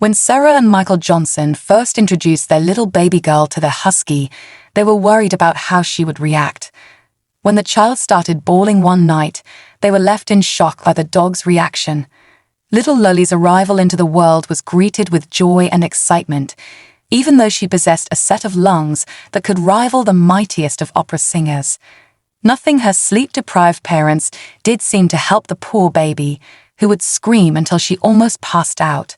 When Sarah and Michael Johnson first introduced their little baby girl to their Husky, they were worried about how she would react. When the child started bawling one night, they were left in shock by the dog's reaction. Little Lily's arrival into the world was greeted with joy and excitement, even though she possessed a set of lungs that could rival the mightiest of opera singers. Nothing her sleep-deprived parents did seem to help the poor baby, who would scream until she almost passed out.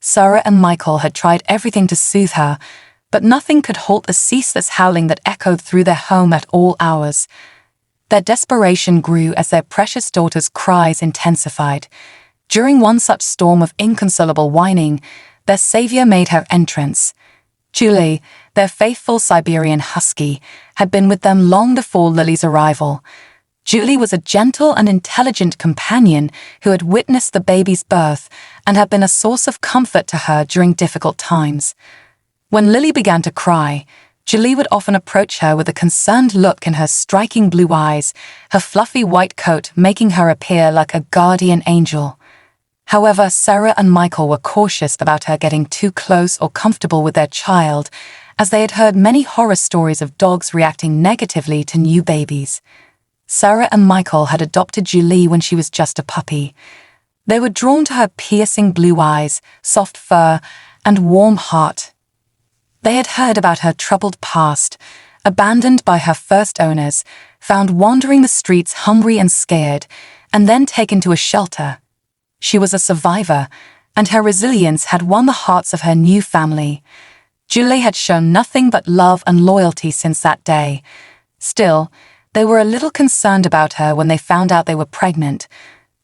Sarah and Michael had tried everything to soothe her, but nothing could halt the ceaseless howling that echoed through their home at all hours. Their desperation grew as their precious daughter's cries intensified. During one such storm of inconsolable whining, their savior made her entrance. Julie, their faithful Siberian Husky, had been with them long before Lily's arrival. Julie was a gentle and intelligent companion who had witnessed the baby's birth and had been a source of comfort to her during difficult times. When Lily began to cry, Julie would often approach her with a concerned look in her striking blue eyes, her fluffy white coat making her appear like a guardian angel. However, Sarah and Michael were cautious about her getting too close or comfortable with their child, as they had heard many horror stories of dogs reacting negatively to new babies. Sarah and Michael had adopted Julie when she was just a puppy. They were drawn to her piercing blue eyes, soft fur, and warm heart. They had heard about her troubled past, abandoned by her first owners, found wandering the streets hungry and scared, and then taken to a shelter. She was a survivor, and her resilience had won the hearts of her new family. Julie had shown nothing but love and loyalty since that day. Still, they were a little concerned about her when they found out they were pregnant.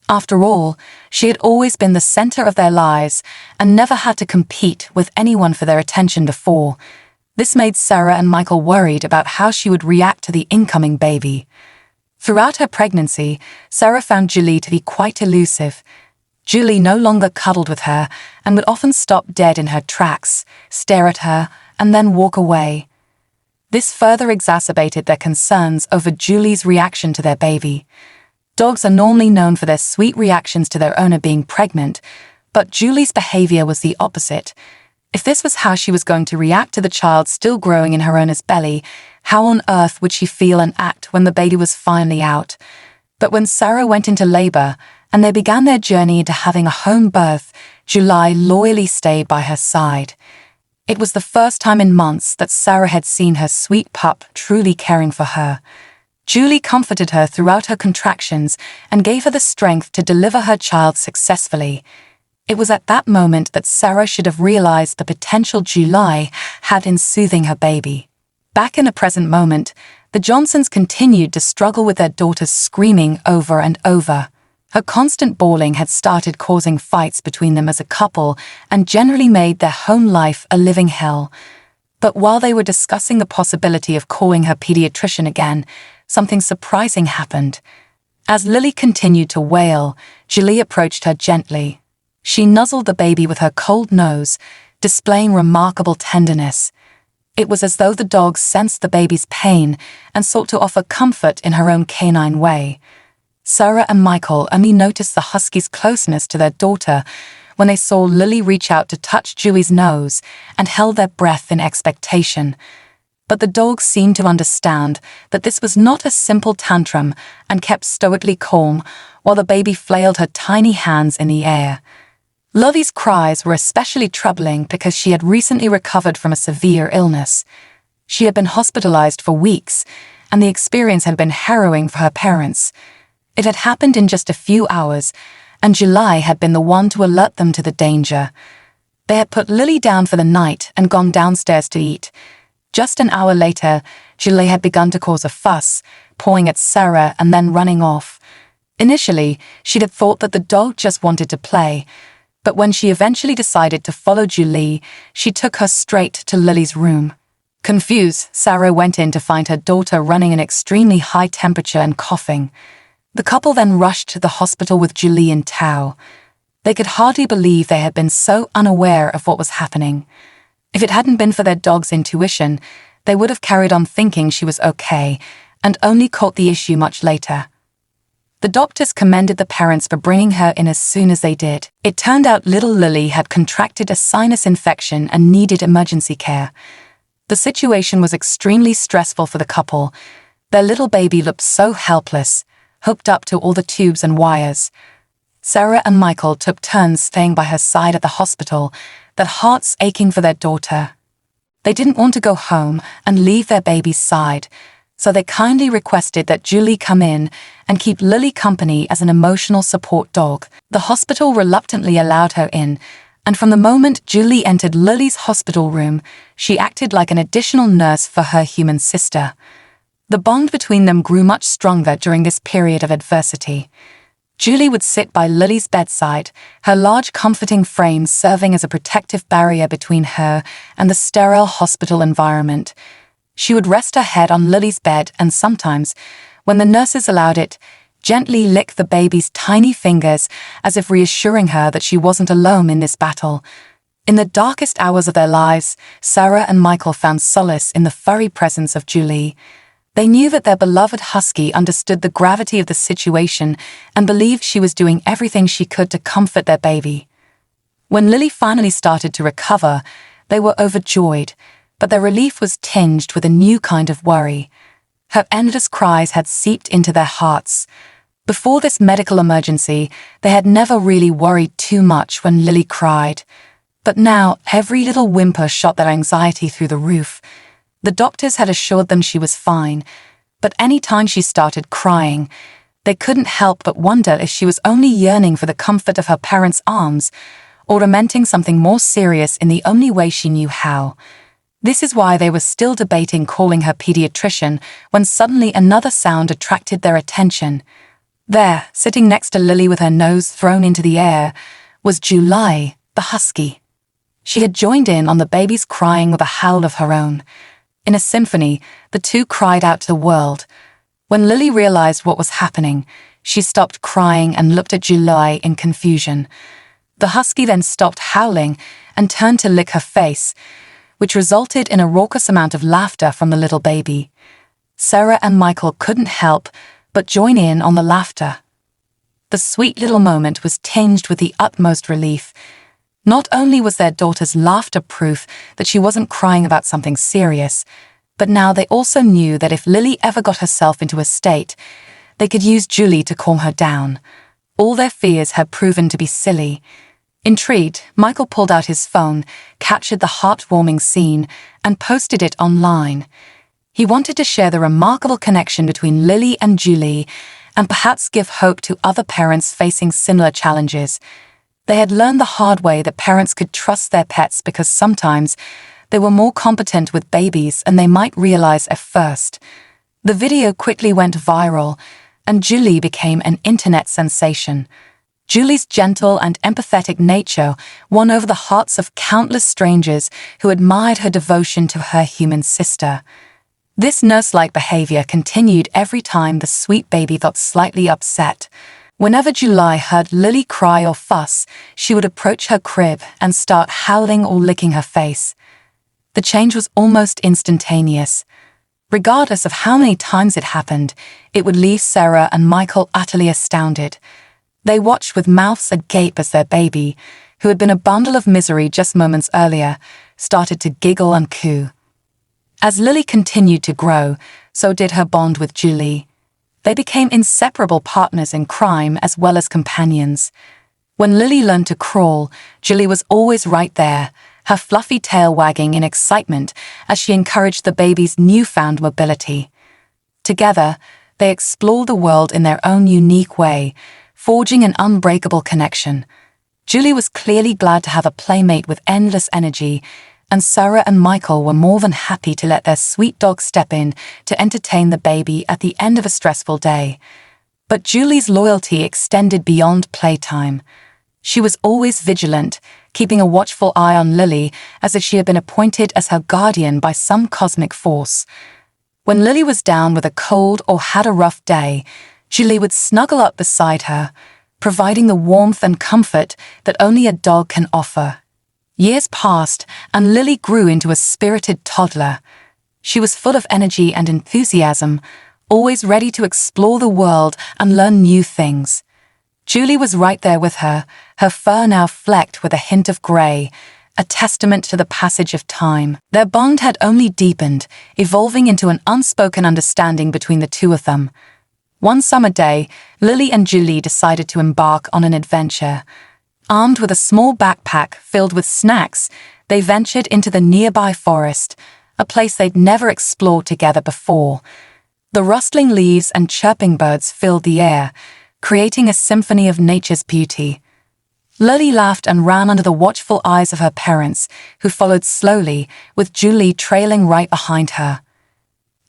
After all, she had always been the center of their lives and never had to compete with anyone for their attention before. This made Sarah and Michael worried about how she would react to the incoming baby. Throughout her pregnancy, Sarah found Julie to be quite elusive. Julie no longer cuddled with her and would often stop dead in her tracks, stare at her, and then walk away. This further exacerbated their concerns over Julie's reaction to their baby. Dogs are normally known for their sweet reactions to their owner being pregnant, but Julie's behavior was the opposite. If this was how she was going to react to the child still growing in her owner's belly, how on earth would she feel and act when the baby was finally out? But when Sarah went into labor and they began their journey into having a home birth, Julie loyally stayed by her side. It was the first time in months that Sarah had seen her sweet pup truly caring for her. Julie comforted her throughout her contractions and gave her the strength to deliver her child successfully. It was at that moment that Sarah should have realized the potential Julie had in soothing her baby. Back in the present moment, the Johnsons continued to struggle with their daughter's screaming over and over. Her constant bawling had started causing fights between them as a couple and generally made their home life a living hell. But while they were discussing the possibility of calling her pediatrician again, something surprising happened. As Lily continued to wail, Julie approached her gently. She nuzzled the baby with her cold nose, displaying remarkable tenderness. It was as though the dog sensed the baby's pain and sought to offer comfort in her own canine way. Sarah and Michael only noticed the Husky's closeness to their daughter when they saw Lily reach out to touch Julie's nose and held their breath in expectation. But the dog seemed to understand that this was not a simple tantrum and kept stoically calm while the baby flailed her tiny hands in the air. Lily's cries were especially troubling because she had recently recovered from a severe illness. She had been hospitalized for weeks, and the experience had been harrowing for her parents. It had happened in just a few hours, and Julie had been the one to alert them to the danger. They had put Lily down for the night and gone downstairs to eat. Just an hour later, Julie had begun to cause a fuss, pawing at Sarah and then running off. Initially, she'd had thought that the dog just wanted to play, but when she eventually decided to follow Julie, she took her straight to Lily's room. Confused, Sarah went in to find her daughter running an extremely high temperature and coughing. The couple then rushed to the hospital with Julie in tow. They could hardly believe they had been so unaware of what was happening. If it hadn't been for their dog's intuition, they would have carried on thinking she was okay and only caught the issue much later. The doctors commended the parents for bringing her in as soon as they did. It turned out little Lily had contracted a sinus infection and needed emergency care. The situation was extremely stressful for the couple. Their little baby looked so helpless, hooked up to all the tubes and wires. Sarah and Michael took turns staying by her side at the hospital, their hearts aching for their daughter. They didn't want to go home and leave their baby's side, so they kindly requested that Julie come in and keep Lily company as an emotional support dog. The hospital reluctantly allowed her in, and from the moment Julie entered Lily's hospital room, she acted like an additional nurse for her human sister. The bond between them grew much stronger during this period of adversity. Julie would sit by Lily's bedside, her large comforting frame serving as a protective barrier between her and the sterile hospital environment. She would rest her head on Lily's bed and sometimes, when the nurses allowed it, gently lick the baby's tiny fingers as if reassuring her that she wasn't alone in this battle. In the darkest hours of their lives, Sarah and Michael found solace in the furry presence of Julie. They knew that their beloved Husky understood the gravity of the situation and believed she was doing everything she could to comfort their baby. When Lily finally started to recover, they were overjoyed, but their relief was tinged with a new kind of worry. Her endless cries had seeped into their hearts. Before this medical emergency, they had never really worried too much when Lily cried. But now, every little whimper shot their anxiety through the roof. The doctors had assured them she was fine, but any time she started crying, they couldn't help but wonder if she was only yearning for the comfort of her parents' arms, or lamenting something more serious in the only way she knew how. This is why they were still debating calling her pediatrician when suddenly another sound attracted their attention. There, sitting next to Lily with her nose thrown into the air, was Julie, the Husky. She had joined in on the baby's crying with a howl of her own. In a symphony, the two cried out to the world. When Lily realized what was happening, she stopped crying and looked at Julie in confusion. The Husky then stopped howling and turned to lick her face, which resulted in a raucous amount of laughter from the little baby. Sarah and Michael couldn't help but join in on the laughter. The sweet little moment was tinged with the utmost relief. Not only was their daughter's laughter proof that she wasn't crying about something serious, but now they also knew that if Lily ever got herself into a state, they could use Julie to calm her down. All their fears had proven to be silly. Intrigued, Michael pulled out his phone, captured the heartwarming scene, and posted it online. He wanted to share the remarkable connection between Lily and Julie, and perhaps give hope to other parents facing similar challenges. They had learned the hard way that parents could trust their pets because sometimes they were more competent with babies than they might realize at first. The video quickly went viral, and Julie became an internet sensation. Julie's gentle and empathetic nature won over the hearts of countless strangers who admired her devotion to her human sister. This nurse-like behavior continued every time the sweet baby got slightly upset. Whenever Julie heard Lily cry or fuss, she would approach her crib and start howling or licking her face. The change was almost instantaneous. Regardless of how many times it happened, it would leave Sarah and Michael utterly astounded. They watched with mouths agape as their baby, who had been a bundle of misery just moments earlier, started to giggle and coo. As Lily continued to grow, so did her bond with Julie. They became inseparable partners in crime as well as companions. When Lily learned to crawl, Julie was always right there, her fluffy tail wagging in excitement as she encouraged the baby's newfound mobility. Together, they explored the world in their own unique way, forging an unbreakable connection. Julie was clearly glad to have a playmate with endless energy, and Sarah and Michael were more than happy to let their sweet dog step in to entertain the baby at the end of a stressful day. But Julie's loyalty extended beyond playtime. She was always vigilant, keeping a watchful eye on Lily as if she had been appointed as her guardian by some cosmic force. When Lily was down with a cold or had a rough day, Julie would snuggle up beside her, providing the warmth and comfort that only a dog can offer. Years passed, and Lily grew into a spirited toddler. She was full of energy and enthusiasm, always ready to explore the world and learn new things. Julie was right there with her, her fur now flecked with a hint of grey, a testament to the passage of time. Their bond had only deepened, evolving into an unspoken understanding between the two of them. One summer day, Lily and Julie decided to embark on an adventure. Armed with a small backpack filled with snacks, they ventured into the nearby forest, a place they'd never explored together before. The rustling leaves and chirping birds filled the air, creating a symphony of nature's beauty. Lily laughed and ran under the watchful eyes of her parents, who followed slowly, with Julie trailing right behind her.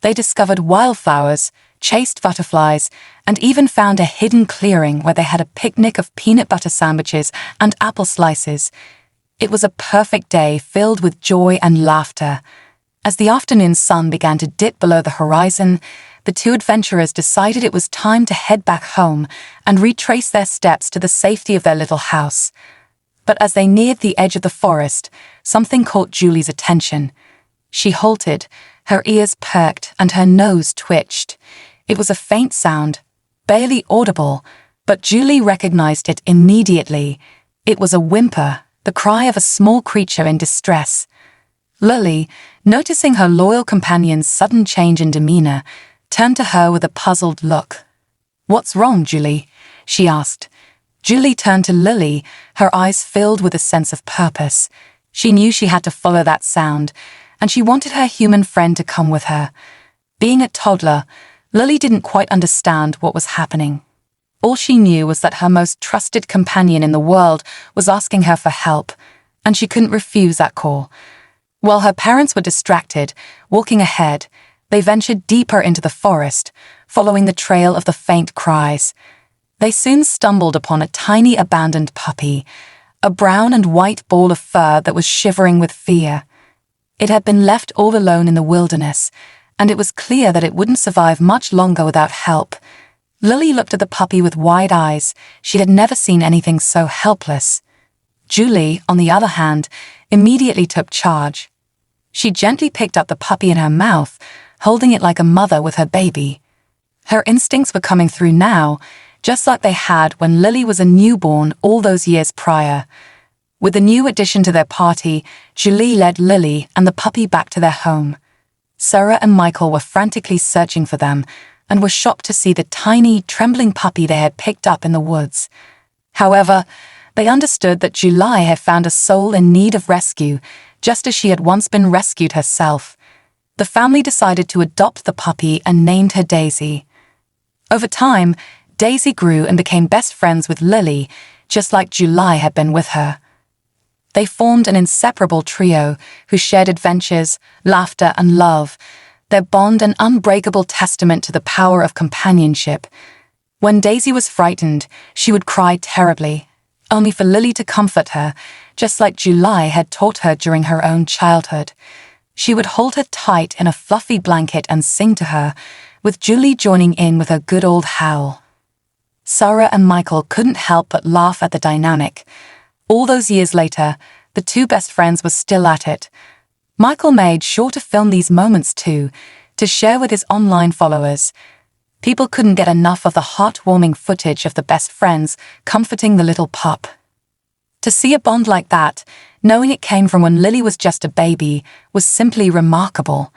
They discovered wildflowers, chased butterflies, and even found a hidden clearing where they had a picnic of peanut butter sandwiches and apple slices. It was a perfect day filled with joy and laughter. As the afternoon sun began to dip below the horizon, the two adventurers decided it was time to head back home and retrace their steps to the safety of their little house. But as they neared the edge of the forest, something caught Julie's attention. She halted, her ears perked and her nose twitched. It was a faint sound, barely audible, but Julie recognized it immediately. It was a whimper, the cry of a small creature in distress. Lily, noticing her loyal companion's sudden change in demeanor, turned to her with a puzzled look. "What's wrong, Julie?" she asked. Julie turned to Lily, her eyes filled with a sense of purpose. She knew she had to follow that sound, and she wanted her human friend to come with her. Being a toddler, Lily didn't quite understand what was happening. All she knew was that her most trusted companion in the world was asking her for help, and she couldn't refuse that call. While her parents were distracted, walking ahead, they ventured deeper into the forest, following the trail of the faint cries. They soon stumbled upon a tiny abandoned puppy, a brown and white ball of fur that was shivering with fear. It had been left all alone in the wilderness, and it was clear that it wouldn't survive much longer without help. Lily looked at the puppy with wide eyes. She had never seen anything so helpless. Julie, on the other hand, immediately took charge. She gently picked up the puppy in her mouth, holding it like a mother with her baby. Her instincts were coming through now, just like they had when Lily was a newborn all those years prior. With the new addition to their party, Julie led Lily and the puppy back to their home. Sarah and Michael were frantically searching for them and were shocked to see the tiny, trembling puppy they had picked up in the woods. However, they understood that Julie had found a soul in need of rescue, just as she had once been rescued herself. The family decided to adopt the puppy and named her Daisy. Over time, Daisy grew and became best friends with Lily, just like Julie had been with her. They formed an inseparable trio who shared adventures, laughter, and love, their bond an unbreakable testament to the power of companionship. When Daisy was frightened, she would cry terribly, only for Lily to comfort her, just like Julie had taught her during her own childhood. She would hold her tight in a fluffy blanket and sing to her, with Julie joining in with her good old howl. Sarah and Michael couldn't help but laugh at the dynamic. All those years later, the two best friends were still at it. Michael made sure to film these moments too, to share with his online followers. People couldn't get enough of the heartwarming footage of the best friends comforting the little pup. To see a bond like that, knowing it came from when Lily was just a baby, was simply remarkable.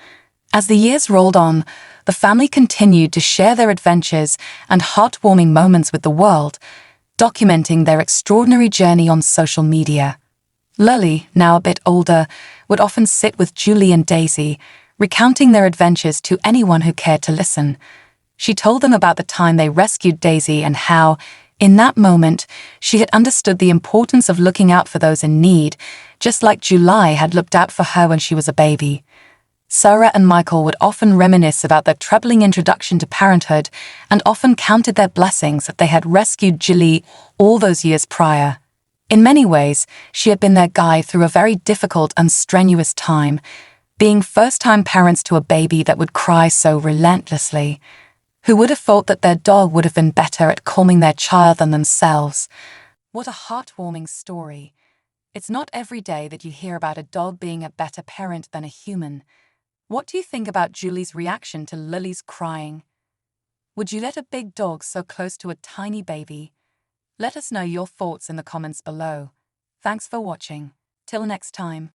As the years rolled on, the family continued to share their adventures and heartwarming moments with the world, documenting their extraordinary journey on social media. Lily, now a bit older, would often sit with Julie and Daisy, recounting their adventures to anyone who cared to listen. She told them about the time they rescued Daisy and how, in that moment, she had understood the importance of looking out for those in need, just like Julie had looked out for her when she was a baby. Sarah and Michael would often reminisce about their troubling introduction to parenthood and often counted their blessings that they had rescued Julie all those years prior. In many ways, she had been their guide through a very difficult and strenuous time, being first-time parents to a baby that would cry so relentlessly. Who would have thought that their dog would have been better at calming their child than themselves? What a heartwarming story. It's not every day that you hear about a dog being a better parent than a human. What do you think about Julie's reaction to Lily's crying? Would you let a big dog so close to a tiny baby? Let us know your thoughts in the comments below. Thanks for watching. Till next time.